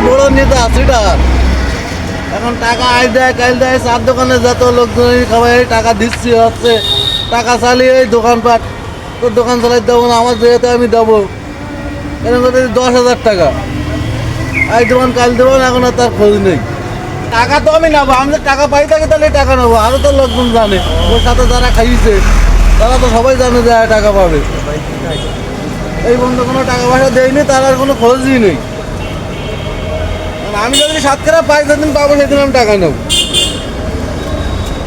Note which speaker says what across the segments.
Speaker 1: বড় নেতা সেটা এখন টাকা আয় দেয় কাল দেয়, চার দোকানে যত লোকজন খাবার টাকা দিচ্ছি হচ্ছে, টাকা চালিয়ে এই দোকানপাট তোর দোকান চালাই দেবো না, আমার যেহেতু আমি দেবো এরকম করে 10,000 টাকা আজ দোকান কাল দেবো না, এখন আর তার খোঁজ নেই। টাকা তো আমি নেবো, আমি টাকা পাই থাকি তাহলে টাকা নেবো, আরও তো লোকজন জানে, ওর সাথে যারা খাইছে তারা তো সবাই জানে যে টাকা পাবে। এই বন্ধু কোনো টাকা পয়সা দেয়নি, তার আর কোনো খোঁজই নেই। আমি যদি সাতক্ষীরা পাই যেদিন পাবো সেদিন আমি টাকা নেব।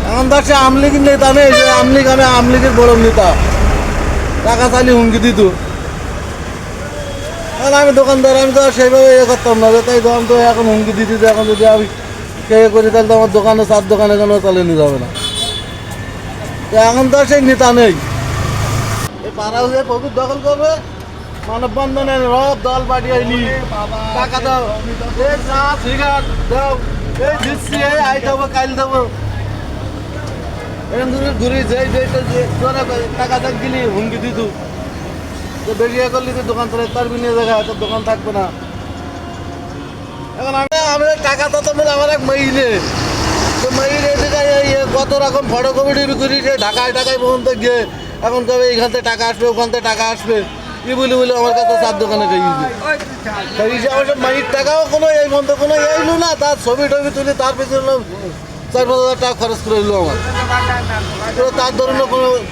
Speaker 1: এখন ধর সে আমলিগের নেতা নেই, যে আমি আমলিগের বড় নেতা, টাকা চালিয়ে হুমকি দিত। এখন আমি দোকানদার, আমি তো আর সেইভাবে ইয়ে করতাম না, তাই তো আমি তো এখন হুমকি দিতে যে এখন যদি আমি কে করি তাহলে তো আমার দোকানে চার দোকানে কেন চালিয়ে নিয়ে যাবে না। তো এখন তো আর সেই নেতা নেই। এই পাড়া হয়ে প্রচুর দখল করবে, মানববন্ধনের রব দল পার্টি আইনি টাকা দাও, এই চা সিগারেট দাও, এই দিচ্ছি, এই আই দেবো কাল দেবো, এরকম ঘুরি যেই টাকা দেখ গেলি হুমকি দিত যে বেশি ইয়ে করলি তুই দোকান চলে তারবি নিয়ে জায়গায় তোর দোকান থাকবে না। এখন আমি টাকা তত মিলে আমার এক মহিলে, তো মহিলে কত রকম ফটো কমিটি করি, সে ঢাকায় পর্যন্ত গিয়ে এখন কবে এইখান থেকে টাকা আসবে ওখান থেকে টাকা আসবে কি বলি আমার কাছে চার দোকানে গিয়েছে। আমার মাইর টাকাও কোনো এই বন্ধ কোনো এইলো না, তার ছবি টবি তুলি তার পেছনে 4-5 হাজার টাকা খরচ করে এলো আমার। তার ধরুন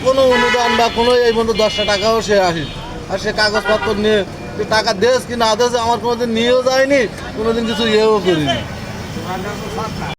Speaker 1: কোনো অনুদান বা কোনো এই বন্ধু 10টা টাকাও সে আসে, আর সে কাগজপত্র নিয়ে টাকা দেশ কি না দেশ আমার কোনোদিন নিয়েও যায়নি, কোনোদিন কিছু ইয়েও করিনি।